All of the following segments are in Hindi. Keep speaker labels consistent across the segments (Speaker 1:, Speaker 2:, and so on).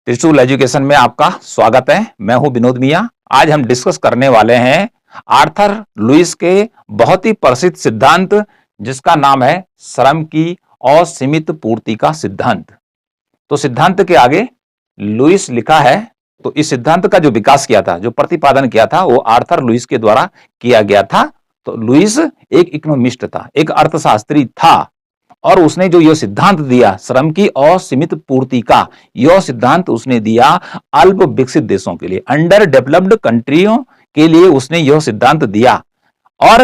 Speaker 1: डिजिटल एजुकेशन में आपका स्वागत है। मैं हूं विनोद मिया। आज हम डिस्कस करने वाले हैं आर्थर लुईस के बहुत ही प्रसिद्ध सिद्धांत, जिसका नाम है श्रम की असीमित पूर्ति का सिद्धांत। तो सिद्धांत के आगे लुईस लिखा है। तो इस सिद्धांत का जो विकास किया था, जो प्रतिपादन किया था, वो आर्थर लुईस के द्वारा किया गया था। तो लुईस एक इकोनॉमिस्ट था, एक अर्थशास्त्री था, और उसने जो यह सिद्धांत दिया श्रम की असीमित पूर्ति का, यह सिद्धांत उसने दिया अल्प विकसित देशों के लिए, अंडर डेवलप्ड कंट्रियों के लिए उसने यह सिद्धांत दिया और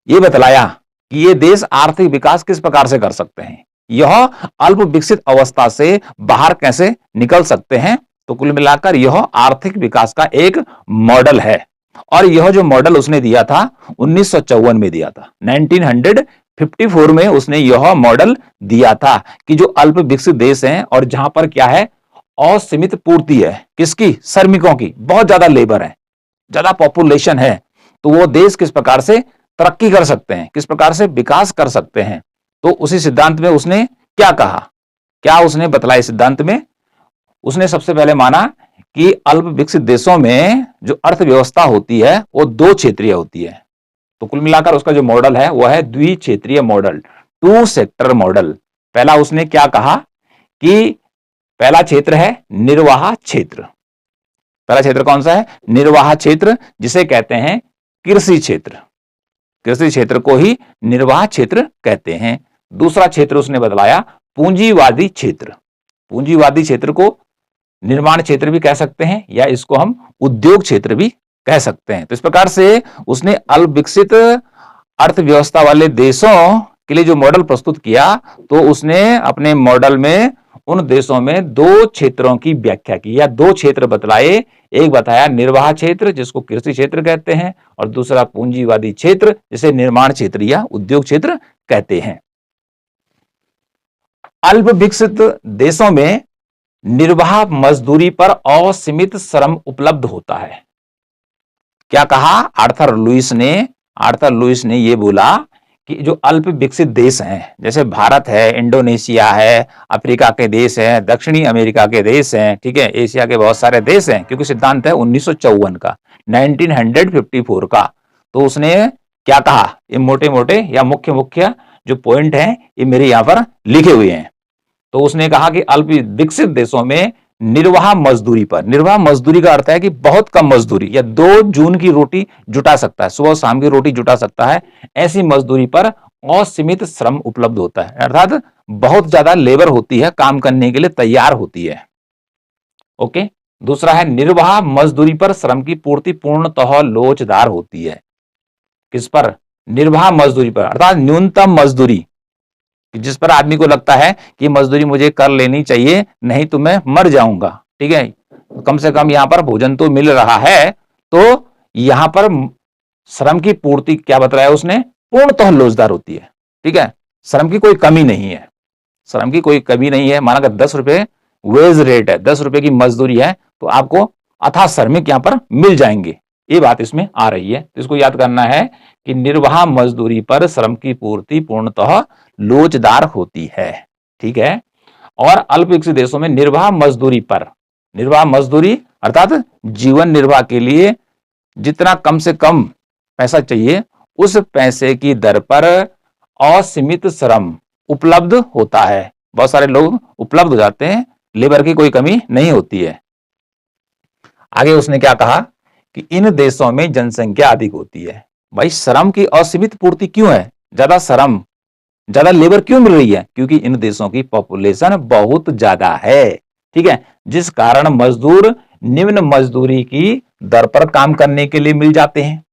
Speaker 1: यह बतलाया कि ये देश आर्थिक विकास किस प्रकार से कर सकते हैं, यह अल्प विकसित अवस्था से बाहर कैसे निकल सकते हैं। तो कुल मिलाकर यह आर्थिक विकास का एक मॉडल है। और यह जो मॉडल उसने दिया था 1954 में दिया था, 1954 में उसने यह मॉडल दिया था कि जो अल्प विकसित देश हैं और जहां पर क्या है, असीमित पूर्ति है, किसकी, श्रमिकों की, बहुत ज्यादा लेबर है, ज्यादा पॉपुलेशन है, तो वो देश किस प्रकार से तरक्की कर सकते हैं, किस प्रकार से विकास कर सकते हैं। तो उसी सिद्धांत में उसने क्या कहा, क्या उसने बतलाया सिद्धांत में, उसने सबसे पहले माना कि अल्प विकसित देशों में जो अर्थव्यवस्था होती है वो दो क्षेत्रीय होती है। तो कुल मिलाकर उसका जो मॉडल है वह है द्विक्षेत्रीय मॉडल, टू सेक्टर मॉडल। पहला उसने क्या कहा कि पहला क्षेत्र है निर्वाह क्षेत्र। पहला क्षेत्र कौन सा है, निर्वाह क्षेत्र, जिसे कहते हैं कृषि क्षेत्र। कृषि क्षेत्र को ही निर्वाह क्षेत्र कहते हैं। दूसरा क्षेत्र उसने बतलाया पूंजीवादी क्षेत्र। पूंजीवादी क्षेत्र को निर्माण क्षेत्र भी कह सकते हैं या इसको हम उद्योग क्षेत्र भी कह सकते हैं। तो इस प्रकार से उसने अल्प विकसित अर्थव्यवस्था वाले देशों के लिए जो मॉडल प्रस्तुत किया, तो उसने अपने मॉडल में उन देशों में दो क्षेत्रों की व्याख्या की या दो क्षेत्र बतलाए। एक बताया निर्वाह क्षेत्र, जिसको कृषि क्षेत्र कहते हैं, और दूसरा पूंजीवादी क्षेत्र, जिसे निर्माण क्षेत्र या उद्योग क्षेत्र कहते हैं। अल्प विकसित देशों में निर्वाह मजदूरी पर असीमित श्रम उपलब्ध होता है। क्या कहा आर्थर लुईस ने, आर्थर लुईस ने यह बोला कि जो अल्प विकसित देश हैं, जैसे भारत है, इंडोनेशिया है, अफ्रीका के देश हैं, दक्षिणी अमेरिका के देश हैं, ठीक है, एशिया के बहुत सारे देश हैं, क्योंकि सिद्धांत है 1954 का, 1954 का। तो उसने क्या कहा, ये मोटे मोटे या मुख्य मुख्य जो पॉइंट हैं ये मेरे यहां पर लिखे हुए हैं। तो उसने कहा कि अल्प विकसित देशों में निर्वाह मजदूरी पर, निर्वाह मजदूरी का अर्थ है कि बहुत कम मजदूरी या 2 जून की रोटी जुटा सकता है, सुबह शाम की रोटी जुटा सकता है, ऐसी मजदूरी पर असीमित श्रम उपलब्ध होता है, अर्थात बहुत ज्यादा लेबर होती है, काम करने के लिए तैयार होती है। ओके। दूसरा है निर्वाह मजदूरी पर श्रम की पूर्ति पूर्णतः लोचदार होती है। किस पर, निर्वाह मजदूरी पर, अर्थात न्यूनतम मजदूरी, जिस पर आदमी को लगता है कि मजदूरी मुझे कर लेनी चाहिए, नहीं तो मैं मर जाऊंगा, ठीक है, कम से कम यहां पर भोजन तो मिल रहा है। तो यहां पर श्रम की पूर्ति क्या बतलाया उसने, पूर्णतः लोचदार होती है, ठीक है, श्रम की कोई कमी नहीं है, श्रम की कोई कमी नहीं है। माना अगर 10 रुपए वेज रेट है, 10 रुपए की मजदूरी है, तो आपको अथाह श्रमिक यहां पर मिल जाएंगे, ये बात इसमें आ रही है। तो इसको याद करना है कि निर्वाह मजदूरी पर श्रम की पूर्ति पूर्णतः लोचदार होती है, ठीक है। और अल्प विकसित देशों में निर्वाह मजदूरी पर, निर्वाह मजदूरी अर्थात जीवन निर्वाह के लिए जितना कम से कम पैसा चाहिए, उस पैसे की दर पर असीमित श्रम उपलब्ध होता है। बहुत सारे लोग उपलब्ध हो जाते हैं, लेबर की कोई कमी नहीं होती है। आगे उसने क्या कहा कि इन देशों में जनसंख्या अधिक होती है। भाई श्रम की असीमित पूर्ति क्यों है, ज्यादा श्रम, ज्यादा लेबर क्यों मिल रही है, क्योंकि इन देशों की पॉपुलेशन बहुत ज्यादा है, ठीक है, जिस कारण मजदूर निम्न मजदूरी की दर पर काम करने के लिए मिल जाते हैं।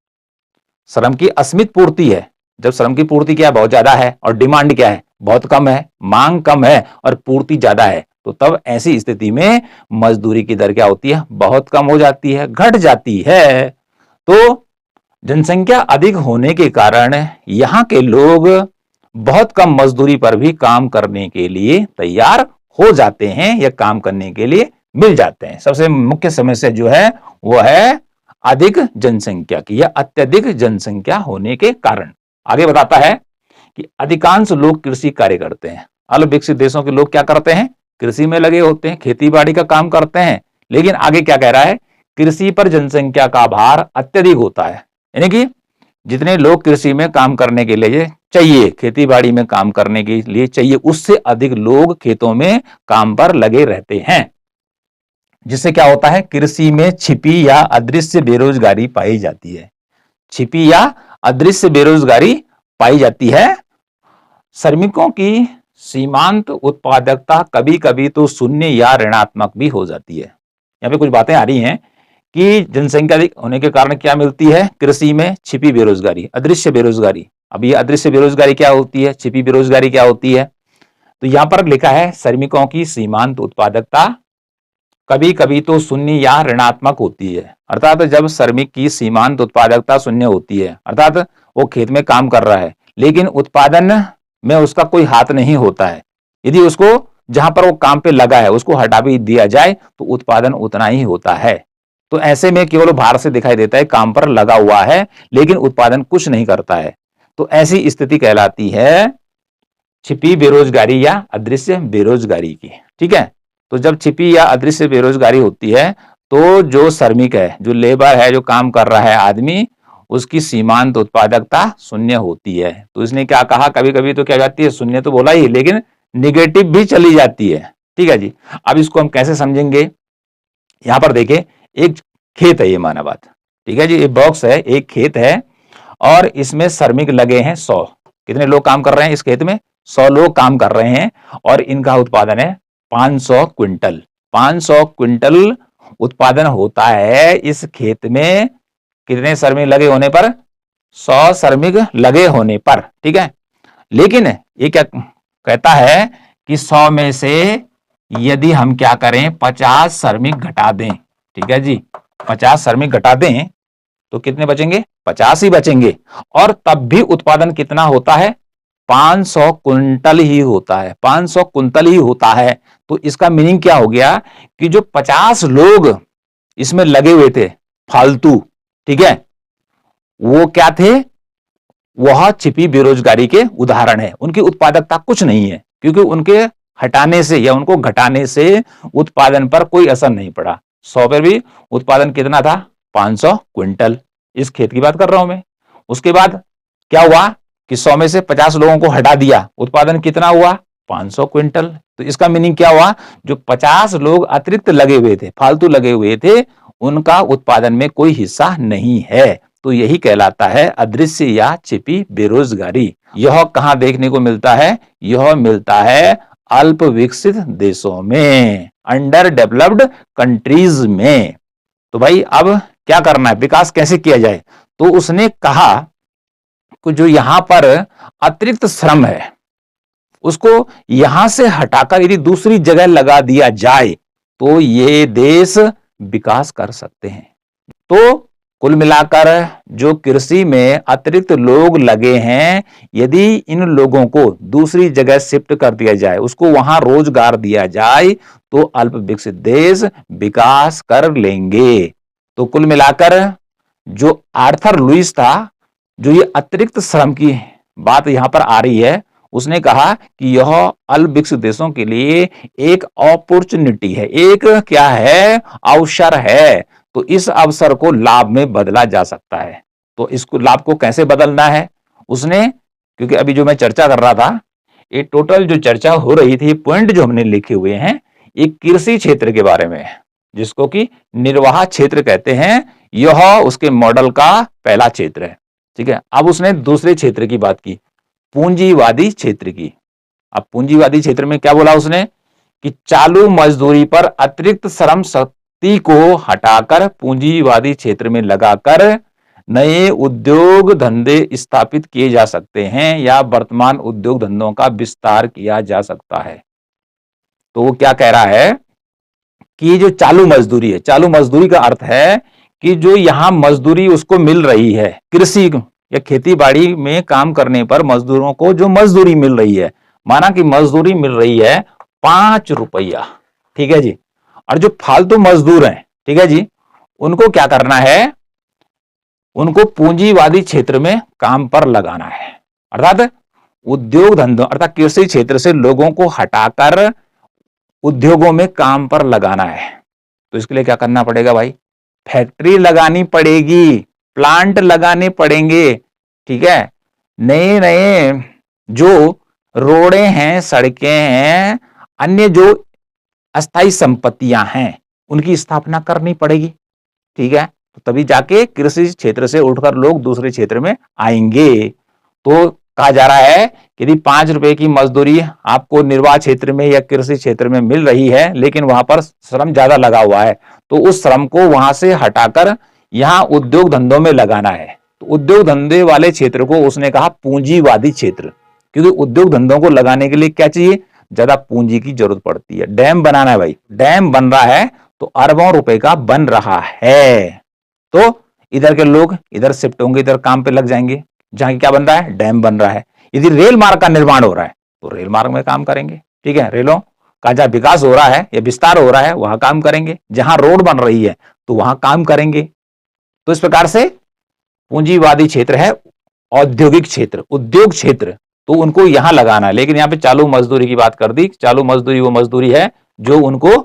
Speaker 1: श्रम की असीमित पूर्ति है, जब श्रम की पूर्ति क्या है, बहुत ज्यादा है, और डिमांड क्या है, बहुत कम है, मांग कम है और पूर्ति ज्यादा है, तो तब ऐसी स्थिति में मजदूरी की दर क्या होती है, बहुत कम हो जाती है, घट जाती है। तो जनसंख्या अधिक होने के कारण यहां के लोग बहुत कम मजदूरी पर भी काम करने के लिए तैयार हो जाते हैं या काम करने के लिए मिल जाते हैं। सबसे मुख्य समस्या जो है वो है अधिक जनसंख्या की या अत्यधिक जनसंख्या होने के कारण। आगे बताता है कि अधिकांश लोग कृषि कार्य करते हैं। अल्प विकसित देशों के लोग क्या करते हैं, कृषि में लगे होते हैं, खेती बाड़ी का काम करते हैं। लेकिन आगे क्या कह रहा है, कृषि पर जनसंख्या का भार अत्यधिक होता है, यानी कि जितने लोग कृषि में काम करने के लिए चाहिए, खेती बाड़ी में काम करने के लिए चाहिए, उससे अधिक लोग खेतों में काम पर लगे रहते हैं, जिससे क्या होता है, कृषि में छिपी या अदृश्य बेरोजगारी पाई जाती है। छिपी या अदृश्य बेरोजगारी पाई जाती है। श्रमिकों की सीमांत उत्पादकता कभी कभी तो शून्य या ऋणात्मक भी हो जाती है। यहाँ पे कुछ बातें आ रही हैं कि जनसंख्या अधिक होने के कारण क्या मिलती है, कृषि में छिपी बेरोजगारी, अदृश्य बेरोजगारी। अब ये अदृश्य बेरोजगारी क्या होती है, छिपी बेरोजगारी क्या होती है, तो यहां पर लिखा है श्रमिकों की सीमांत उत्पादकता कभी कभी तो शून्य या ऋणात्मक होती है। अर्थात जब श्रमिक की सीमांत उत्पादकता शून्य होती है, अर्थात वो खेत में काम कर रहा है लेकिन उत्पादन में उसका कोई हाथ नहीं होता है, यदि उसको जहां पर वो काम पे लगा है उसको हटा भी दिया जाए तो उत्पादन उतना ही होता है। तो ऐसे में केवल बाहर से दिखाई देता है काम पर लगा हुआ है लेकिन उत्पादन कुछ नहीं करता है, तो ऐसी स्थिति कहलाती है छिपी बेरोजगारी या अदृश्य बेरोजगारी की। ठीक है, तो जब छिपी या अदृश्य बेरोजगारी होती है तो जो श्रमिक है, जो लेबर है, जो काम कर रहा है आदमी, उसकी सीमांत उत्पादकता शून्य होती है। तो इसने क्या कहा, कभी कभी तो क्या जाती है, शून्य तो बोला ही लेकिन निगेटिव भी चली जाती है। ठीक है जी, अब इसको हम कैसे समझेंगे, यहां पर देखें, एक खेत है, ये माना बात, ठीक है जी, ये बॉक्स है, एक खेत है और इसमें श्रमिक लगे हैं 100। कितने लोग काम कर रहे हैं इस खेत में, 100 लोग काम कर रहे हैं और इनका उत्पादन है 500 क्विंटल। 500 क्विंटल उत्पादन होता है इस खेत में, कितने श्रमिक लगे होने पर, 100 श्रमिक लगे होने पर। ठीक है, लेकिन ये क्या कहता है कि 100 में से यदि हम क्या करें, 50 श्रमिक घटा दें, ठीक है जी, 50 श्रमिक घटा दें तो कितने बचेंगे, 50 ही बचेंगे, और तब भी उत्पादन कितना होता है, 500 कुंटल ही होता है, 500 कुंटल ही होता है। तो इसका मीनिंग क्या हो गया कि जो 50 लोग इसमें लगे हुए थे फालतू, ठीक है, वो क्या थे, वह छिपी बेरोजगारी के उदाहरण है। उनकी उत्पादकता कुछ नहीं है क्योंकि उनके हटाने से या उनको घटाने से उत्पादन पर कोई असर नहीं पड़ा। 100 पर भी उत्पादन कितना था, 500 क्विंटल। इस खेत की बात कर रहा हूं मैं। उसके बाद क्या हुआ कि 100 में से 50 लोगों को हटा दिया, उत्पादन कितना हुआ, 500 क्विंटल। तो इसका मीनिंग क्या हुआ, जो 50 लोग अतिरिक्त लगे हुए थे, फालतू लगे हुए थे, उनका उत्पादन में कोई हिस्सा नहीं है। तो यही कहलाता है अदृश्य या छिपी बेरोजगारी। यह कहां देखने को मिलता है, यह मिलता है अल्प विकसित देशों में, अंडर डेवलप्ड कंट्रीज में। तो भाई अब क्या करना है, विकास कैसे किया जाए, तो उसने कहा कि जो यहां पर अतिरिक्त श्रम है उसको यहां से हटाकर यदि दूसरी जगह लगा दिया जाए तो ये देश विकास कर सकते हैं। तो कुल मिलाकर जो कृषि में अतिरिक्त लोग लगे हैं, यदि इन लोगों को दूसरी जगह शिफ्ट कर दिया जाए, उसको वहां रोजगार दिया जाए, तो अल्प विकसित देश विकास कर लेंगे। तो कुल मिलाकर जो आर्थर लुईस था, जो ये अतिरिक्त श्रम की बात यहां पर आ रही है, उसने कहा कि यह अल्प विकसित देशों के लिए एक अपॉर्चुनिटी है, एक क्या है, अवसर है। तो इस अवसर को लाभ में बदला जा सकता है। तो इसको लाभ को कैसे बदलना है उसने, क्योंकि अभी जो मैं चर्चा कर रहा था, ये टोटल जो चर्चा हो रही थी, पॉइंट जो हमने लिखे हुए हैं, ये कृषि क्षेत्र के बारे में है, जिसको कि निर्वाह क्षेत्र कहते हैं। यह उसके मॉडल का पहला क्षेत्र है। ठीक है, अब उसने दूसरे क्षेत्र की बात की, पूंजीवादी क्षेत्र की। अब पूंजीवादी क्षेत्र में क्या बोला उसने कि चालू मजदूरी पर अतिरिक्त श्रम शक्ति को हटाकर पूंजीवादी क्षेत्र में लगाकर नए उद्योग धंधे स्थापित किए जा सकते हैं या वर्तमान उद्योग धंधों का विस्तार किया जा सकता है। तो वो क्या कह रहा है कि जो चालू मजदूरी है, चालू मजदूरी का अर्थ है कि जो यहां मजदूरी उसको मिल रही है, कृषि या खेती बाड़ी में काम करने पर मजदूरों को जो मजदूरी मिल रही है, माना कि मजदूरी मिल रही है 5 रुपया, ठीक है जी, और जो फालतू मजदूर हैं, ठीक है जी, उनको क्या करना है, उनको पूंजीवादी क्षेत्र में काम पर लगाना है। अर्थात उद्योग धंधों अर्थात कृषि क्षेत्र से लोगों को हटाकर उद्योगों में काम पर लगाना है, तो इसके लिए क्या करना पड़ेगा भाई? फैक्ट्री लगानी पड़ेगी, प्लांट लगाने पड़ेंगे, ठीक है। नए नए जो रोडें हैं, सड़कें हैं, अन्य जो अस्थायी संपत्तियां हैं, उनकी स्थापना करनी पड़ेगी, ठीक है। तो तभी जाके कृषि क्षेत्र से उठकर लोग दूसरे क्षेत्र में आएंगे। तो कहा जा रहा है कि यदि 5 रुपए की मजदूरी आपको निर्वाह क्षेत्र में या कृषि क्षेत्र में मिल रही है, लेकिन वहां पर श्रम ज्यादा लगा हुआ है, तो उस श्रम को वहां से हटाकर यहां उद्योग धंधों में लगाना है। तो उद्योग धंधे वाले क्षेत्र को उसने कहा पूंजीवादी क्षेत्र, क्योंकि उद्योग धंधों को लगाने के लिए क्या चाहिए? ज्यादा पूंजी की जरूरत पड़ती है। डैम बनाना है भाई, डैम बन रहा है तो अरबों रुपए का बन रहा है, तो इधर के लोग इधर शिफ्ट होंगे, इधर काम पे लग जाएंगे, जहां क्या बन रहा है? डैम बन रहा है। यदि रेल मार्ग का निर्माण हो रहा है तो रेल मार्ग में काम करेंगे, ठीक है। रेलों का जहां विकास हो रहा है या विस्तार हो रहा है वहां काम करेंगे, जहां रोड बन रही है तो वहां काम करेंगे। तो इस प्रकार से पूंजीवादी क्षेत्र है औद्योगिक क्षेत्र, उद्योग क्षेत्र, तो उनको यहां लगाना है। लेकिन यहां पे चालू मजदूरी की बात कर दी। चालू मजदूरी वो मजदूरी है जो उनको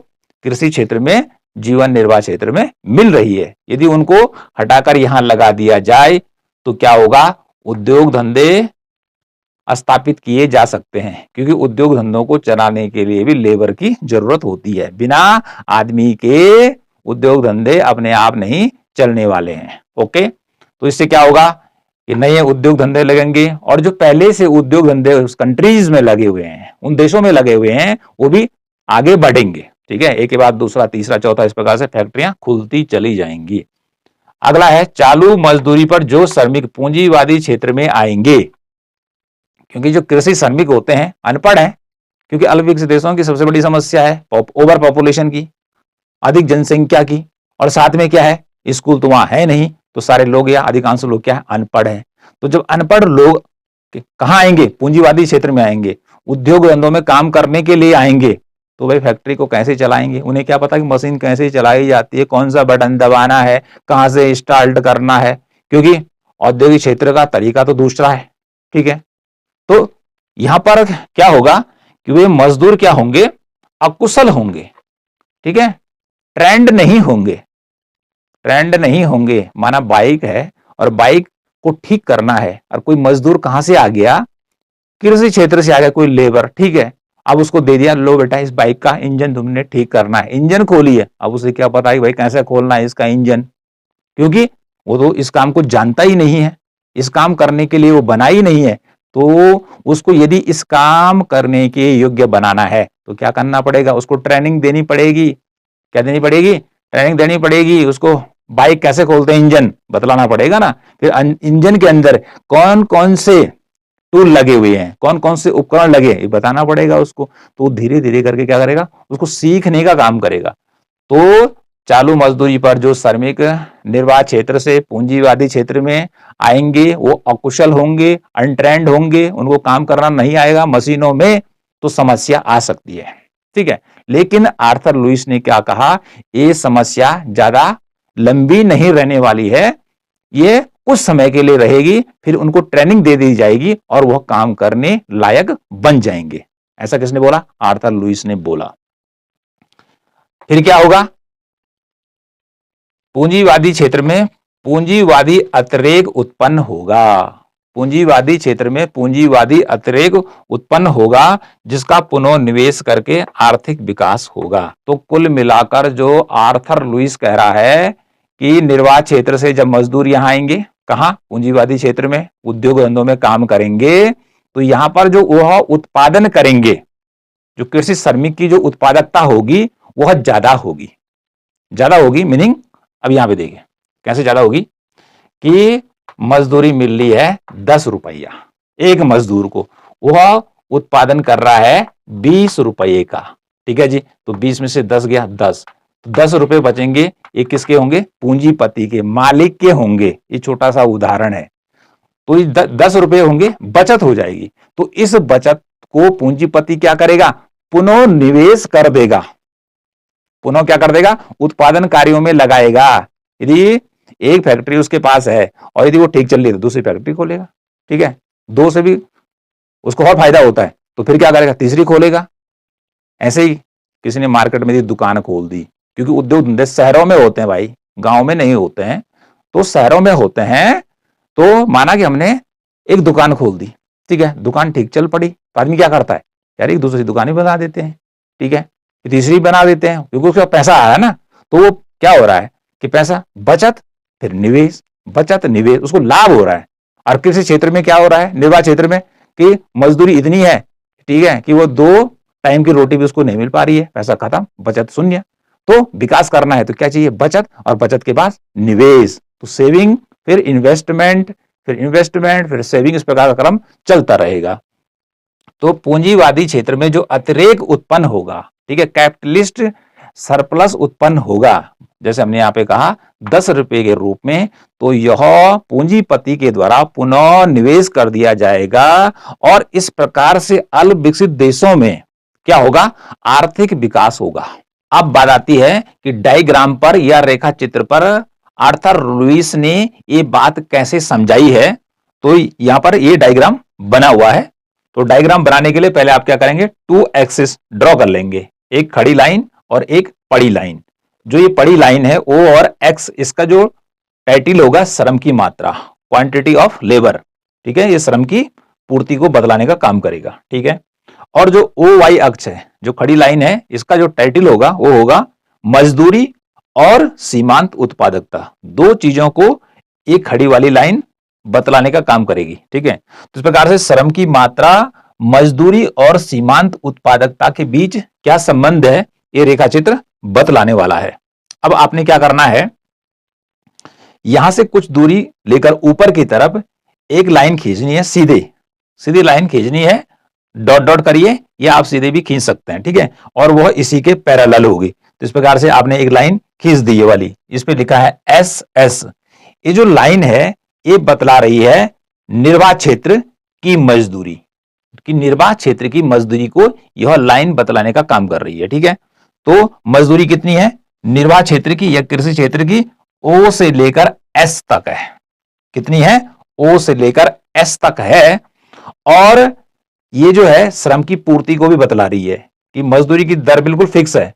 Speaker 1: कृषि क्षेत्र में, जीवन निर्वाह क्षेत्र में मिल रही है। यदि उनको हटाकर यहां लगा दिया जाए तो क्या होगा? उद्योग धंधे स्थापित किए जा सकते हैं, क्योंकि उद्योग धंधों को चलाने के लिए भी लेबर की जरूरत होती है। बिना आदमी के उद्योग धंधे अपने आप नहीं चलने वाले हैं। ओके, तो इससे क्या होगा कि नए उद्योग धंधे लगेंगे, और जो पहले से उद्योग धंधे उस कंट्रीज में लगे हुए हैं, उन देशों में लगे हुए हैं, वो भी आगे बढ़ेंगे, ठीक है। एक के बाद दूसरा, तीसरा, चौथा, इस प्रकार से फैक्ट्रियां खुलती चली जाएंगी। अगला है चालू मजदूरी पर जो श्रमिक पूंजीवादी क्षेत्र में आएंगे, क्योंकि जो कृषि श्रमिक होते हैं अनपढ़ हैं, क्योंकि अल्पविकसित देशों की सबसे बड़ी समस्या है ओवर पॉपुलेशन की, अधिक जनसंख्या की, और साथ में क्या है? स्कूल तो वहां है नहीं, तो सारे लोग या अधिकांश लोग क्या है? अनपढ़ हैं। तो जब अनपढ़ लोग कहां आएंगे? पूंजीवादी क्षेत्र में आएंगे, उद्योग धंधों में काम करने के लिए आएंगे, तो भाई फैक्ट्री को कैसे चलाएंगे? उन्हें क्या पता कि मशीन कैसे चलाई जाती है, कौन सा बटन दबाना है, कहां से स्टार्ट करना है, क्योंकि औद्योगिक क्षेत्र का तरीका तो दूसरा है, ठीक है। तो यहां पर क्या होगा कि वे मजदूर क्या होंगे? अकुशल होंगे, ठीक है, ट्रेंड नहीं होंगे, ट्रेंड नहीं होंगे। माना बाइक है और बाइक को ठीक करना है, और कोई मजदूर कहां से आ गया? कृषि क्षेत्र से आ गया कोई लेबर, ठीक है। अब उसको दे दिया, लो बेटा इस बाइक का इंजन तुमने ठीक करना है, इंजन खोलिए। अब उसे क्या पता है भाई कैसे खोलना है इसका इंजन, क्योंकि वो तो इस काम को जानता ही नहीं है, इस काम करने के लिए वो बना ही नहीं है। तो उसको यदि इस काम करने के योग्य बनाना है तो क्या करना पड़ेगा? उसको ट्रेनिंग देनी पड़ेगी। क्या देनी पड़ेगी? ट्रेनिंग देनी पड़ेगी। उसको बाइक कैसे खोलते हैं इंजन बतलाना पड़ेगा ना। फिर इंजन के अंदर कौन कौन से टूल लगे हुए हैं, कौन कौन से उपकरण लगे, ये बताना पड़ेगा उसको। तो धीरे धीरे करके क्या करेगा? उसको सीखने का काम करेगा। तो चालू मजदूरी पर जो श्रमिक निर्वाह क्षेत्र से पूंजीवादी क्षेत्र में आएंगे वो अकुशल होंगे, अनट्रेंड होंगे, उनको काम करना नहीं आएगा मशीनों में, तो समस्या आ सकती है, ठीक है। लेकिन आर्थर लुईस ने क्या कहा? ये समस्या ज्यादा लंबी नहीं रहने वाली है, ये कुछ समय के लिए रहेगी, फिर उनको ट्रेनिंग दे दी जाएगी और वह काम करने लायक बन जाएंगे। ऐसा किसने बोला? आर्थर लुईस ने बोला। फिर क्या होगा? पूंजीवादी क्षेत्र में पूंजीवादी अतिरेक उत्पन्न होगा। पूंजीवादी क्षेत्र में पूंजीवादी अतिरेक उत्पन्न होगा, जिसका पुनर्निवेश करके आर्थिक विकास होगा। तो कुल मिलाकर जो आर्थर लुईस कह रहा है कि निर्वाह क्षेत्र से जब मजदूर यहां आएंगे, कहां? पूंजीवादी क्षेत्र में, उद्योग धंधों में काम करेंगे, तो यहां पर जो वह उत्पादन करेंगे, जो कृषि श्रमिक की जो उत्पादकता होगी वह ज्यादा होगी। ज्यादा होगी मीनिंग, अब यहां पे देखिए कैसे ज्यादा होगी कि मजदूरी मिल रही है 10 रुपया एक मजदूर को, वह उत्पादन कर रहा है 20 रुपये का, ठीक है जी। तो 20 में से 10 गया 10, तो 10 रुपए बचेंगे। ये किसके होंगे? पूंजीपति के, मालिक के होंगे। ये छोटा सा उदाहरण है। तो 10 रुपए होंगे, बचत हो जाएगी। तो इस बचत को पूंजीपति क्या करेगा? पुनः निवेश कर देगा। पुनः क्या कर देगा? उत्पादन कार्यों में लगाएगा। यदि एक फैक्ट्री उसके पास है और यदि वो ठीक चल रही है तो दूसरी फैक्ट्री खोलेगा, ठीक है। दो से भी उसको और फायदा होता है तो फिर क्या करेगा? तीसरी खोलेगा। ऐसे ही किसी ने मार्केट में दुकान खोल दी, क्योंकि उद्योग धंधे शहरों में होते हैं भाई, गांव में नहीं होते हैं, तो शहरों में होते हैं। तो माना कि हमने एक दुकान खोल दी, ठीक है, दुकान ठीक चल पड़ी, तो आदमी क्या करता है, यार एक दूसरी दुकान ही बना देते हैं, ठीक है, तीसरी बना देते हैं, क्योंकि उसका पैसा आया ना। तो वो क्या हो रहा है कि पैसा बचत फिर निवेश, बचत निवेश, उसको लाभ हो रहा है। और कृषि क्षेत्र में क्या हो रहा है, निर्वाह क्षेत्र में, कि मजदूरी इतनी है, ठीक है, कि वो 2 टाइम की रोटी भी उसको नहीं मिल पा रही है, पैसा खत्म, बचत शून्य। तो विकास करना है तो क्या चाहिए, बचत, और बचत के बाद निवेश, तो सेविंग फिर इन्वेस्टमेंट, फिर सेविंग, इस प्रकार का क्रम चलता रहेगा। तो पूंजीवादी क्षेत्र में जो अतिरेक उत्पन्न होगा, ठीक है, कैपिटलिस्ट सरप्लस उत्पन्न होगा, जैसे हमने यहां पे कहा 10 रुपए के रूप में, तो यह पूंजीपति के द्वारा पुनः निवेश कर दिया जाएगा। और इस प्रकार से अल्प विकसित देशों में क्या होगा, आर्थिक विकास होगा। अब बात आती है कि डायग्राम पर या रेखा चित्र पर आर्थर लुईस ने ये बात कैसे समझाई है। तो यहां पर ये डायग्राम बना हुआ है। तो डायग्राम बनाने के लिए पहले आप क्या करेंगे, 2 एक्सिस ड्रॉ कर लेंगे, एक खड़ी लाइन और एक पड़ी लाइन। जो ये पड़ी लाइन है O और X, इसका जो टाइटल होगा श्रम की मात्रा, क्वांटिटी ऑफ लेबर, ठीक है, ये श्रम की पूर्ति को बतलाने का काम करेगा, ठीक है। और जो OY अक्ष है, जो खड़ी लाइन है, इसका जो टाइटल होगा वो होगा मजदूरी और सीमांत उत्पादकता। 2 चीजों को एक खड़ी वाली लाइन बतलाने का काम करेगी, ठीक है। तो इस प्रकार से श्रम की मात्रा, मजदूरी और सीमांत उत्पादकता के बीच क्या संबंध है, ये रेखाचित्र बतलाने वाला है। अब आपने क्या करना है, यहां से कुछ दूरी लेकर ऊपर की तरफ एक लाइन खींचनी है, सीधी लाइन खींचनी है, डॉट डॉट करिए, या आप सीधे भी खींच सकते हैं, ठीक है, और वह इसी के पैरेलल होगी। तो इस प्रकार से आपने एक लाइन खींच दी, ये वाली, इस पे लिखा है SS। ये जो लाइन है ये बतला रही है निर्वाह क्षेत्र की मजदूरी, कि निर्वाह क्षेत्र की मजदूरी को यह लाइन बतलाने का काम कर रही है, ठीक है। तो मजदूरी कितनी है निर्वाह क्षेत्र की या कृषि क्षेत्र की, O से लेकर S तक है, कितनी है, O से लेकर S तक है। और ये जो है श्रम की पूर्ति को भी बतला रही है कि मजदूरी की दर बिल्कुल फिक्स है,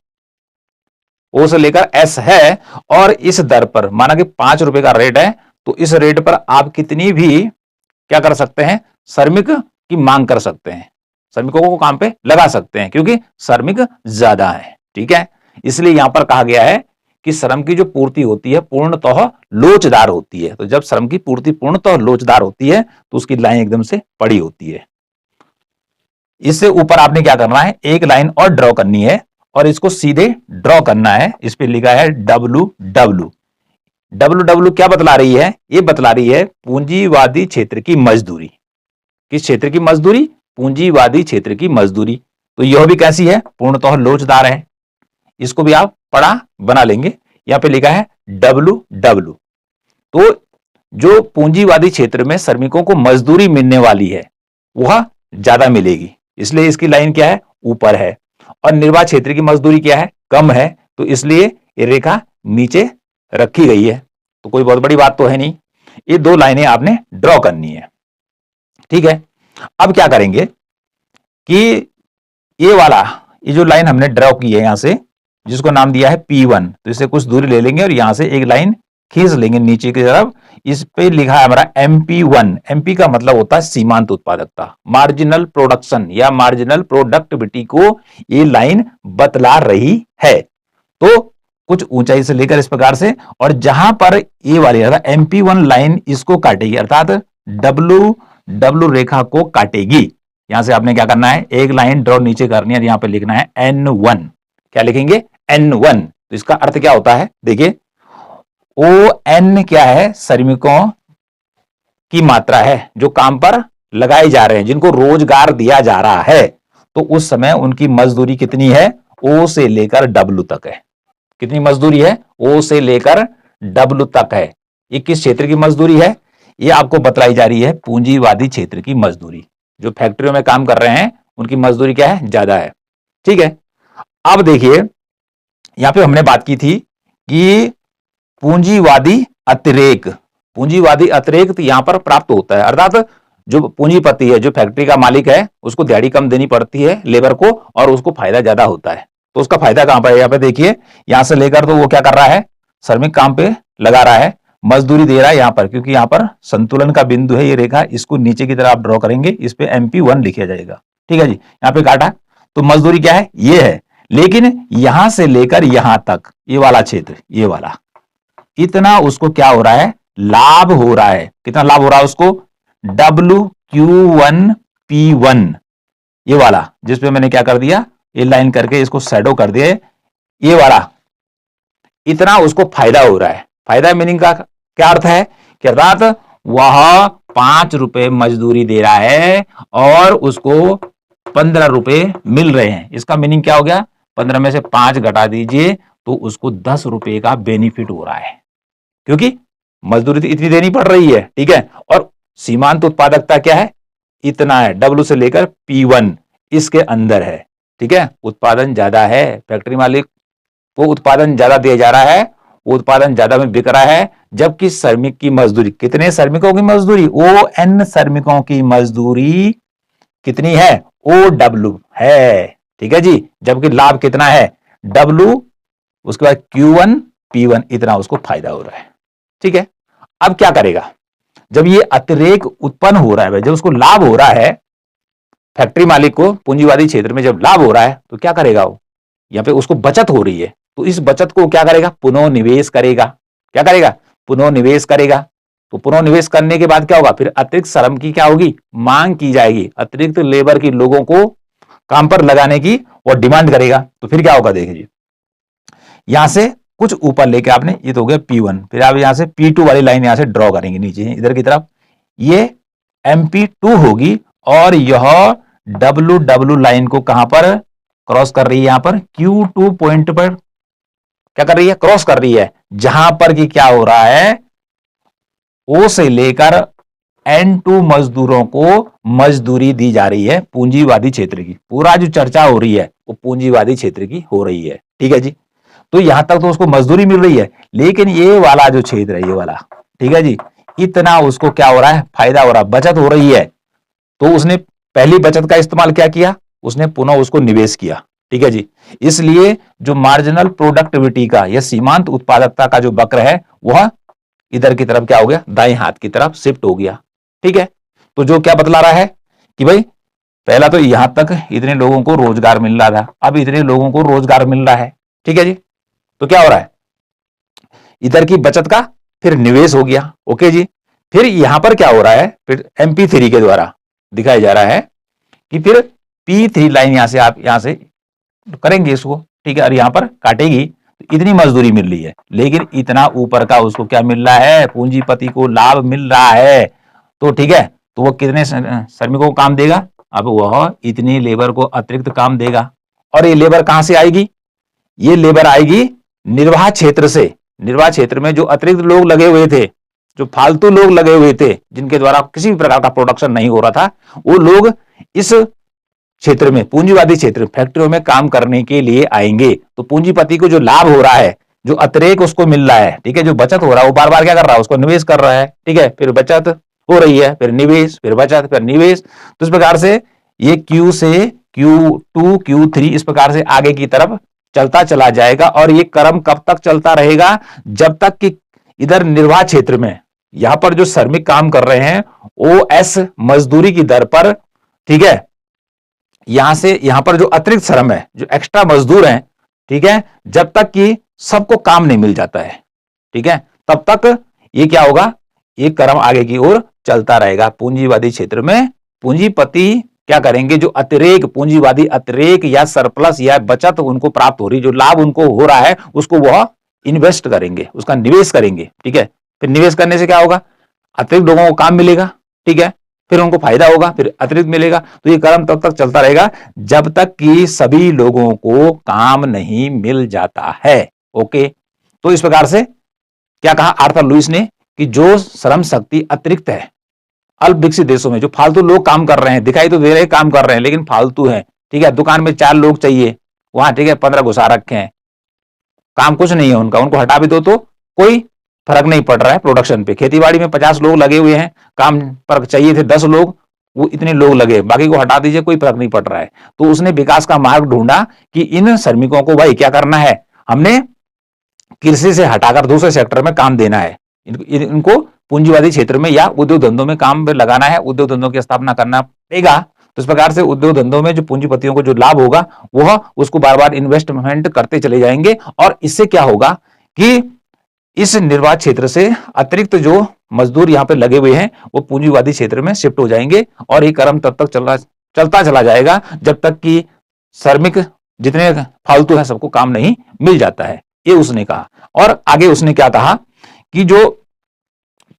Speaker 1: O से लेकर S है, और इस दर पर माना कि 5 रुपए का रेट है, तो इस रेट पर आप कितनी भी क्या कर सकते हैं, श्रमिक की मांग कर सकते हैं, श्रमिकों को काम पे लगा सकते हैं, क्योंकि श्रमिक ज्यादा है, ठीक है। इसलिए यहां पर कहा गया है कि श्रम की जो पूर्ति होती है पूर्णतः लोचदार होती है। तो जब श्रम की पूर्ति पूर्णतः लोचदार होती है तो उसकी लाइन एकदम से पड़ी होती है। इससे ऊपर आपने क्या करना है, एक लाइन और ड्रॉ करनी है, और इसको सीधे ड्रॉ करना है। इस पे लिखा है WW। WW क्या बतला रही है, ये बतला रही है पूंजीवादी क्षेत्र की मजदूरी। किस क्षेत्र की मजदूरी, पूंजीवादी क्षेत्र की मजदूरी। तो यह भी कैसी है, पूर्णतः लोचदार है। इसको भी आप पढ़ा बना लेंगे, यहां पे लिखा है WW। तो जो पूंजीवादी क्षेत्र में श्रमिकों को मजदूरी मिलने वाली है वह ज्यादा मिलेगी, इसलिए इसकी लाइन क्या है, ऊपर है। और निर्वाह क्षेत्र की मजदूरी क्या है, कम है, तो इसलिए ये रेखा नीचे रखी गई है। तो कोई बहुत बड़ी बात तो है नहीं, ये 2 लाइनें आपने ड्रॉ करनी है, ठीक है। अब क्या करेंगे कि ये जो लाइन हमने ड्रॉ की है यहां से, जिसको नाम दिया है P1, तो इससे कुछ दूरी ले लेंगे और यहां से एक लाइन खींच लेंगे नीचे की तरफ। इस पे लिखा है हमारा MP1। MP का मतलब होता है सीमांत उत्पादकता, मार्जिनल प्रोडक्शन या मार्जिनल प्रोडक्टिविटी को ये लाइन बतला रही है। तो कुछ ऊंचाई से लेकर इस प्रकार से, और जहां पर ये वाली MP1 लाइन इसको काटेगी, अर्थात WW रेखा को काटेगी। यहां से आपने क्या करना है, एक लाइन ड्रॉ नीचे करनी है, यहां पे लिखना है N1। क्या लिखेंगे, N1। तो इसका अर्थ क्या होता है, देखिए ON क्या है, श्रमिकों की मात्रा है जो काम पर लगाए जा रहे हैं, जिनको रोजगार दिया जा रहा है। तो उस समय उनकी मजदूरी कितनी है, O से लेकर W तक है। कितनी मजदूरी है, O से लेकर W तक है। ये किस क्षेत्र की मजदूरी है, ये आपको बतलाई जा रही है पूंजीवादी क्षेत्र की मजदूरी। जो फैक्ट्रियों में काम कर रहे हैं उनकी मजदूरी क्या है, ज्यादा है, ठीक है। अब देखिए यहां पे हमने बात की थी कि पूंजीवादी अतिरेक तो यहां पर प्राप्त होता है, अर्थात जो पूंजीपति है, जो फैक्ट्री का मालिक है, उसको दिहाड़ी कम देनी पड़ती है लेबर को, और उसको फायदा ज्यादा होता है। तो उसका फायदा कहां पर है? यहाँ पे देखिए, यहां से लेकर तो वो क्या कर रहा है, श्रमिक काम पे लगा रहा है, मजदूरी दे रहा है यहां पर, क्योंकि यहां पर संतुलन का बिंदु है ये रेखा, इसको नीचे की तरफ आप ड्रॉ करेंगे, इस पे MP1 लिखा जाएगा। ठीक है जी, यहाँ पे काटा, तो मजदूरी क्या है, ये है। लेकिन यहां से लेकर यहां तक ये वाला क्षेत्र, ये वाला, इतना उसको क्या हो रहा है, लाभ हो रहा है। कितना लाभ हो रहा है उसको, WQ1P1, ये वाला, जिसपे मैंने क्या कर दिया, ये लाइन करके इसको शैडो कर दिया, ये वाला, इतना उसको फायदा हो रहा है। फायदा मीनिंग का क्या अर्थ है कि अर्थात वह 5 रुपए मजदूरी दे रहा है और उसको 15 रुपए मिल रहे हैं। इसका मीनिंग क्या हो गया, 15 में से 5 घटा दीजिए तो उसको 10 रुपए का बेनिफिट हो रहा है, क्योंकि मजदूरी तो इतनी देनी पड़ रही है। ठीक है, और सीमांत उत्पादकता क्या है, इतना है, W से लेकर P1 इसके अंदर है। ठीक है, उत्पादन ज्यादा है, फैक्ट्री मालिक को उत्पादन ज्यादा दिया जा रहा है, वो उत्पादन ज्यादा में बिक रहा है, जबकि श्रमिक की मजदूरी, कितने श्रमिकों की मजदूरी, ON श्रमिकों की मजदूरी कितनी है, OW है। ठीक है जी, जबकि लाभ कितना है, W, उसके बाद Q1 P1, इतना उसको फायदा हो रहा है। ठीक है, अब क्या करेगा, जब ये अतिरेक उत्पन्न हो रहा है, जब उसको लाभ हो रहा है, फैक्ट्री मालिक को पूंजीवादी क्षेत्र में जब लाभ हो रहा है, तो क्या करेगा वो, यहाँ पे उसको बचत हो रही है, तो इस बचत को क्या करेगा, पुनः निवेश करेगा। क्या करेगा, पुनः निवेश करेगा। तो पुनः निवेश करने के बाद क्या होगा, फिर अतिरिक्त श्रम की क्या होगी, मांग की जाएगी, अतिरिक्त लेबर की लोगों को काम पर लगाने की और डिमांड करेगा। तो फिर क्या होगा, देखिए यहां से कुछ ऊपर लेके आपने, ये तो हो गया P1, फिर आप यहां से P2 वाली लाइन यहां से ड्रॉ करेंगे नीचे इधर की तरफ, ये MP2 होगी और यह WW लाइन को कहां पर क्रॉस कर रही है, यहां पर Q2 पॉइंट पर क्या कर रही है, क्रॉस कर रही है, जहां पर कि क्या हो रहा है, O से लेकर N2 मजदूरों को मजदूरी दी जा रही है पूंजीवादी क्षेत्र की। पूरा जो चर्चा हो रही है वो पूंजीवादी क्षेत्र की हो रही है। ठीक है जी, तो यहां तक तो उसको मजदूरी मिल रही है, लेकिन ये वाला जो क्षेत्र है, ये वाला, ठीक है जी, इतना उसको क्या हो रहा है, फायदा हो रहा है, बचत हो रही है। तो उसने पहली बचत का इस्तेमाल क्या किया, उसने पुनः उसको निवेश किया। ठीक है जी, इसलिए जो मार्जिनल प्रोडक्टिविटी का या सीमांत उत्पादकता का जो वक्र है, वह इधर की तरफ क्या हो गया, दाएं हाथ की तरफ शिफ्ट हो गया। ठीक है, तो जो क्या बतला रहा है कि भाई पहला तो यहां तक इतने लोगों को रोजगार मिल रहा था, अब इतने लोगों को रोजगार मिल रहा है। ठीक है जी, तो क्या हो रहा है, इधर की बचत का फिर निवेश हो गया। ओके जी, फिर यहां पर क्या हो रहा है, फिर MP3 के द्वारा दिखाया जा रहा है कि फिर P3 लाइन यहां से आप यहां से करेंगे इसको। ठीक है, और यहां पर काटेगी तो इतनी मजदूरी मिल रही है, लेकिन इतना ऊपर का उसको क्या मिल रहा है, पूंजीपति को लाभ मिल रहा है। तो ठीक है, तो वो कितने श्रमिकों को काम देगा, अब वह इतनी लेबर को अतिरिक्त काम देगा। और ये लेबर कहां से आएगी, ये लेबर आएगी निर्वाह क्षेत्र से। निर्वाह क्षेत्र में जो अतिरिक्त लोग लगे हुए थे, जो फालतू लोग लगे हुए थे, जिनके द्वारा किसी भी प्रकार का प्रोडक्शन नहीं हो रहा था, वो लोग इस क्षेत्र में, पूंजीवादी क्षेत्र फैक्ट्रियों में काम करने के लिए आएंगे। तो पूंजीपति को जो लाभ हो रहा है, जो अतिरेक उसको मिल रहा है, ठीक है, जो बचत हो रहा है, वो बार बार क्या कर रहा है, उसको निवेश कर रहा है। ठीक है, फिर बचत हो रही है, फिर निवेश, फिर बचत, फिर निवेश। तो इस प्रकार से ये Q से Q2 Q3 इस प्रकार से आगे की तरफ चलता चला जाएगा। और ये क्रम कब तक चलता रहेगा, जब तक कि इधर निर्वाह क्षेत्र में यहां पर जो श्रमिक काम कर रहे हैं OS मजदूरी की दर पर, ठीक है, यहां से यहां पर जो अतिरिक्त श्रम है, जो एक्स्ट्रा मजदूर हैं, ठीक है, जब तक कि सबको काम नहीं मिल जाता है, ठीक है, तब तक ये क्या होगा, ये क्रम आगे की ओर चलता रहेगा। पूंजीवादी क्षेत्र में पूंजीपति क्या करेंगे, जो अतिरेक, पूंजीवादी अतिरेक या सरप्लस या बचत उनको प्राप्त हो रही, जो लाभ उनको हो रहा है, उसको वह इन्वेस्ट करेंगे, उसका निवेश करेंगे। ठीक है, फिर निवेश करने से क्या होगा, अतिरिक्त लोगों को काम मिलेगा। ठीक है, फिर उनको फायदा होगा, फिर अतिरिक्त मिलेगा। तो ये क्रम तब तक चलता रहेगा जब तक कि सभी लोगों को काम नहीं मिल जाता है। ओके, तो इस प्रकार से क्या कहा आर्थर लुईस ने कि जो श्रम शक्ति अतिरिक्त है अल्प विकसित देशों में, जो फालतू लोग काम कर रहे हैं, दिखाई तो दे रहे काम कर रहे हैं लेकिन फालतू है। ठीक है, दुकान में 4 लोग चाहिए, वहां ठीक है 15 घुसा रखे हैं, काम कुछ नहीं है उनका, उनको हटा भी दो तो कोई फर्क नहीं पड़ रहा है प्रोडक्शन पे। खेतीबाड़ी में 50 लोग लगे हुए हैं, काम पर चाहिए थे 10 लोग, वो इतने लोग लगे, बाकी को हटा दीजिए, कोई फर्क नहीं पड़ रहा है। तो उसने विकास का मार्ग ढूंढा कि इन श्रमिकों को भाई क्या करना है, हमने कृषि से हटाकर दूसरे सेक्टर में काम देना है, इनको पूंजीवादी क्षेत्र में या उद्योग धंधों में काम लगाना है, उद्योग धंधों की स्थापना करना पड़ेगा। तो इस प्रकार से उद्योग धंधों में जो पूंजीपतियों को जो लाभ होगा वह उसको बार बार इन्वेस्टमेंट करते चले जाएंगे, और इससे क्या होगा कि इस निर्वात क्षेत्र से अतिरिक्त जो मजदूर यहाँ पे लगे हुए हैं वो पूंजीवादी क्षेत्र में शिफ्ट हो जाएंगे, और ये क्रम तब तक चलता चला जाएगा जब तक कि श्रमिक जितने फालतू है सबको काम नहीं मिल जाता है, ये उसने कहा। और आगे उसने क्या कहा कि जो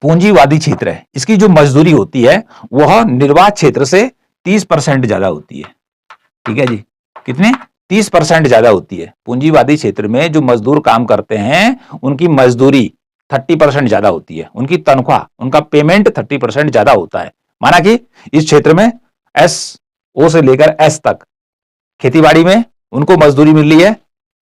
Speaker 1: पूंजीवादी क्षेत्र है इसकी जो मजदूरी होती है वह निर्वात क्षेत्र से 30% ज्यादा होती है। ठीक है जी, कितने 30% ज्यादा होती है। पूंजीवादी क्षेत्र में जो मजदूर काम करते हैं उनकी मजदूरी 30% ज्यादा होती है, उनकी तनख्वाह, उनका पेमेंट 30% ज्यादा होता है। माना कि इस क्षेत्र में SO से लेकर S तक खेतीबाड़ी में उनको मजदूरी मिल रही है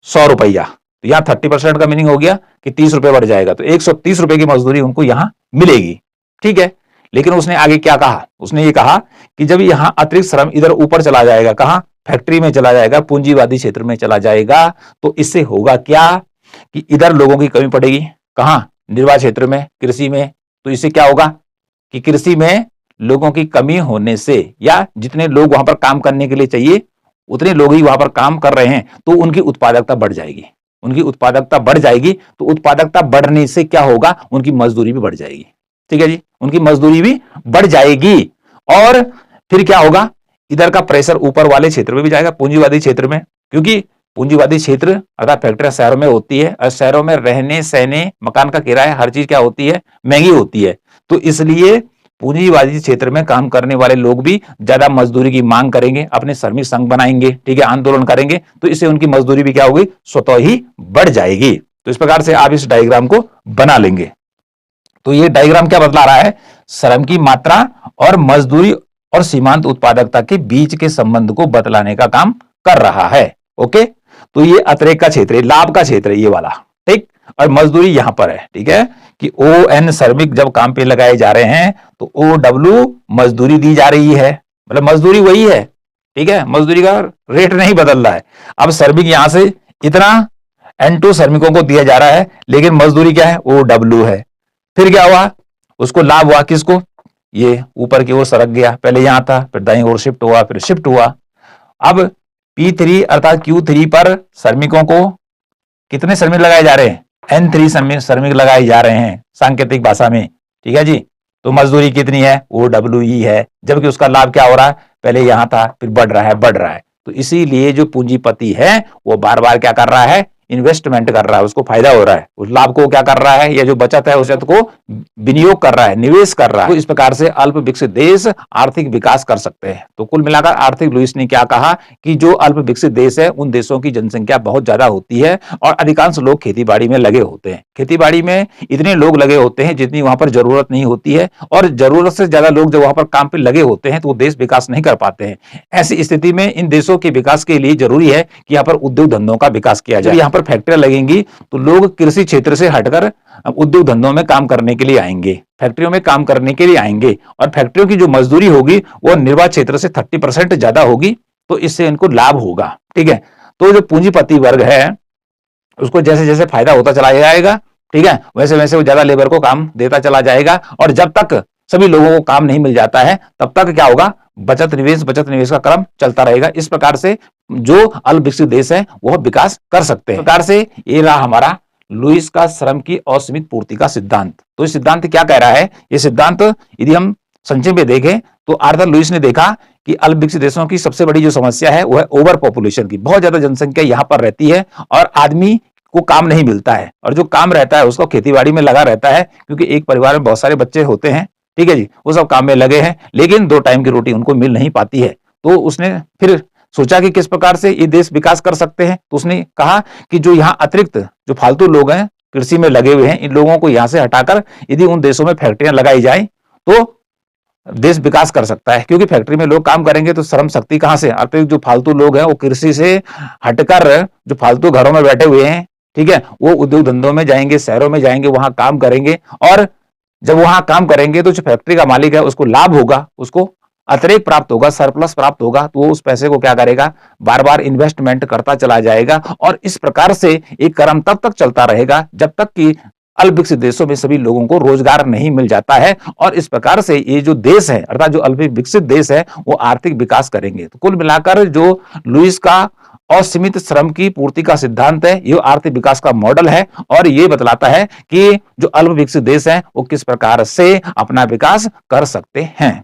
Speaker 1: 100 रुपया, तो यहां 30% का मीनिंग हो गया कि 30 रुपए बढ़ जाएगा, तो 130 रुपए की मजदूरी उनको यहां मिलेगी। ठीक है, लेकिन उसने आगे क्या कहा, उसने ये कहा कि जब यहां अतिरिक्त श्रम इधर ऊपर चला जाएगा, कहां, फैक्ट्री में चला जाएगा, पूंजीवादी क्षेत्र में चला जाएगा, तो इससे होगा क्या कि इधर लोगों की कमी पड़ेगी, कहां, निर्वात क्षेत्र में, कृषि में। तो इससे क्या होगा कि कृषि में लोगों की कमी होने से, या जितने लोग वहां पर काम करने के लिए चाहिए उतने लोग ही वहां पर काम कर रहे हैं, तो उनकी उत्पादकता बढ़ जाएगी। उनकी उत्पादकता बढ़ जाएगी तो उत्पादकता बढ़ने से क्या होगा, उनकी मजदूरी भी बढ़ जाएगी। ठीक है जी, उनकी मजदूरी भी बढ़ जाएगी, और फिर क्या होगा, इधर का प्रेशर ऊपर वाले क्षेत्र में भी जाएगा, पूंजीवादी क्षेत्र में, क्योंकि पूंजीवादी क्षेत्र अर्थात फैक्ट्रियां शहरों में होती है, और शहरों में रहने सहने, मकान का किराया, हर चीज क्या होती है, महंगी होती है। तो इसलिए पूंजीवादी क्षेत्र में काम करने वाले लोग भी ज्यादा मजदूरी की मांग करेंगे, अपने श्रमिक संघ बनाएंगे, ठीक है, आंदोलन करेंगे, तो इससे उनकी मजदूरी भी क्या होगी, स्वतः ही बढ़ जाएगी। तो इस प्रकार से आप इस डायग्राम को बना लेंगे। तो ये डायग्राम क्या बतला रहा है, श्रम की मात्रा और मजदूरी और सीमांत उत्पादकता के बीच के संबंध को बतलाने का काम कर रहा है। ओके, तो ये अतिरेक का क्षेत्र है, लाभ का क्षेत्र है ये वाला, ठीक, और मजदूरी यहां पर है। ठीक है, कि ON श्रमिक जब काम पे लगाए जा रहे हैं तो OW मजदूरी दी जा रही है, मतलब मजदूरी वही है। ठीक है, मजदूरी का रेट नहीं बदल रहा है। अब श्रमिक यहां से इतना N2 श्रमिकों को दिया जा रहा है, लेकिन मजदूरी क्या है, OW है। फिर क्या हुआ, उसको लाभ हुआ, किसको, ये ऊपर की ओर सरक गया, पहले यहां था, फिर दाईं ओर शिफ्ट हुआ, फिर शिफ्ट हुआ। अब P3 अर्थात Q3 पर श्रमिकों को कितने श्रमिक लगाए जा रहे हैं, N3 श्रमिक लगाए जा रहे हैं सांकेतिक भाषा में। ठीक है जी, तो मजदूरी कितनी है, OWE है, जबकि उसका लाभ क्या हो रहा है, पहले यहां था, फिर बढ़ रहा है, बढ़ रहा है। तो इसीलिए जो पूंजीपति है वो बार बार क्या कर रहा है, इन्वेस्टमेंट कर रहा है, उसको फायदा हो रहा है, उस लाभ को क्या कर रहा है, या जो बचत है उस को विनियोग कर रहा है, निवेश कर रहा है। तो इस प्रकार से अल्प विकसित देश आर्थिक विकास कर सकते हैं। तो कुल मिलाकर आर्थिक लुईस ने क्या कहा कि जो अल्प विकसित देश है उन देशों की जनसंख्या बहुत ज्यादा होती है और अधिकांश लोग खेतीबाड़ी में लगे होते हैं। खेतीबाड़ी में इतने लोग लगे होते हैं जितनी वहां पर जरूरत नहीं होती है, और जरूरत से ज्यादा लोग जब वहां पर काम पे लगे होते हैं तो वो देश विकास नहीं कर पाते हैं। ऐसी स्थिति में इन देशों के विकास के लिए जरूरी है कि यहाँ पर उद्योग धंधों का विकास किया जाए। यहाँ पर फैक्ट्रियां लगेंगी तो लोग कृषि क्षेत्र से हटकर उद्योग धंधों में काम करने के लिए आएंगे, फैक्ट्रियों में काम करने के लिए आएंगे, और फैक्ट्रियों की जो मजदूरी होगी वो निर्वात क्षेत्र से 30% ज्यादा होगी, तो इससे इनको लाभ होगा। ठीक है, तो जो पूंजीपति वर्ग है उसको जैसे जैसे फायदा होता चला जाएगा, ठीक है, वैसे वैसे वो ज्यादा लेबर को काम देता चला जाएगा, और जब तक सभी लोगों को काम नहीं मिल जाता है तब तक क्या होगा, बचत निवेश का क्रम चलता रहेगा। इस प्रकार से जो अल्प विकसित देश है वह विकास कर सकते हैं। इस प्रकार से ये रहा हमारा लुईस का श्रम की असीमित पूर्ति का सिद्धांत। तो इस सिद्धांत क्या कह रहा है, ये सिद्धांत यदि हम संक्षेप में देखें तो आर्थर लुईस ने देखा कि अल्प विकसित देशों की सबसे बड़ी जो समस्या है वो है ओवर पॉपुलेशन की। बहुत ज्यादा जनसंख्या यहाँ पर रहती है और आदमी को काम नहीं मिलता है, और जो काम रहता है उसको खेतीबाड़ी में लगा रहता है, क्योंकि एक परिवार में बहुत सारे बच्चे होते हैं। ठीक है जी, वो सब काम में लगे हैं, लेकिन 2 टाइम की रोटी उनको मिल नहीं पाती है। तो उसने फिर सोचा कि किस प्रकार से ये देश विकास कर सकते हैं। तो उसने कहा कि जो यहाँ अतिरिक्त जो फालतू लोग हैं कृषि में लगे हुए हैं, इन लोगों को यहाँ से हटाकर यदि उन देशों में फैक्ट्रियां लगाई जाए तो देश विकास कर सकता है, क्योंकि फैक्ट्री में लोग काम करेंगे तो श्रम शक्ति कहां से, अतिरिक्त जो फालतू लोग हैं वो कृषि से हटकर जो फालतू घरों में बैठे हुए हैं, ठीक है, वो उद्योग धंधों में जाएंगे, शहरों में जाएंगे, वहां काम करेंगे, और जब वहां काम करेंगे तो जो फैक्ट्री का मालिक है उसको लाभ होगा, उसको अतिरिक्त प्राप्त होगा, सरप्लस प्राप्त होगा, तो वो उस पैसे को क्या करेगा, बार बार इन्वेस्टमेंट करता चला जाएगा। और इस प्रकार से एक क्रम तब तक चलता रहेगा जब तक कि अल्प विकसित देशों में सभी लोगों को रोजगार नहीं मिल जाता है। और इस प्रकार से ये जो देश है, अर्थात जो अल्प विकसित देश है, वो आर्थिक विकास करेंगे। तो कुल मिलाकर जो लुईस का असीमित श्रम की पूर्ति का सिद्धांत है, ये आर्थिक विकास का मॉडल है और ये बतलाता है कि जो अल्प विकसित देश हैं वो किस प्रकार से अपना विकास कर सकते हैं।